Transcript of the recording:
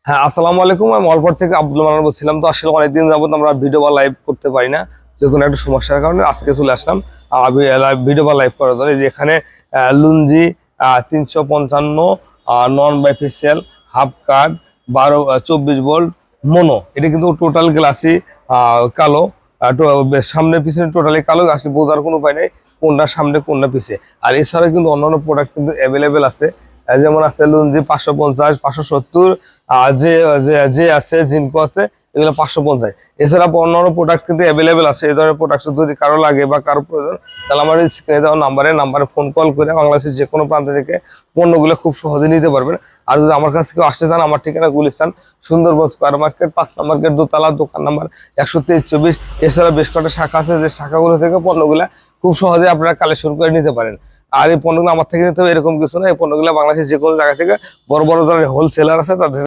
হ্যাঁ, আসসালামু আলাইকুম। আমি অলপর থেকে আব্দুল মান্নান বলছিলাম। তো আসলে অনেকদিন যাবত আমরা ভিডিও বা লাইভ করতে পারি না, যে কোনো একটা সমস্যার কারণে আজকে চলে আসলাম ভিডিও বা লাইভ করার জন্য। যেখানে Longi 355 non bifacial half cut 24 volt mono, এটা কিন্তু টোটাল গ্লাসি কালো। সামনে পিছনে টোটালি কালো, আসলে বোঝার কোনো উপায় নেই কোনটা সামনে কোনটা পিছে। আর এছাড়া কিন্তু অন্যান্য প্রোডাক্ট কিন্তু অ্যাভেলেবেল আছে। যেমন আছে লুঞ্জি 550, 570, আর যে যে যে আছে জিনকো আছে, এগুলো 550। এছাড়া অন্যান্য প্রোডাক্ট কিন্তু অ্যাভেলেবেল আছে। এই ধরনের প্রোডাক্ট যদি কারো লাগে বা কারো প্রয়োজন, তাহলে আমার স্ক্রিনে দেওয়া নাম্বারে ফোন কল করে বাংলাদেশের যে কোনো প্রান্ত থেকে পণ্যগুলো খুব সহজে নিতে পারবেন। আর যদি আমার কাছে কেউ আসতে চান, আমার ঠিকানা গুলিস্তান, সুন্দরবন স্কয়ার মার্কেট, 5 নম্বর গেট, দোতলা, দোকান নাম্বার 123-24। এছাড়া বেশ কয়েকটা শাখা আছে, যে শাখাগুলো থেকে পণ্যগুলা খুব সহজে আপনারা কালেকশন করে নিতে পারেন। আর এই পণ্যগুলো আমার থেকে নিতে হবে এরকম কিছু না। এই পণ্যগুলো বাংলাদেশের যে কোনো জায়গা থেকে বড় বড় ধরনের হোলসেলার আছে, তাদের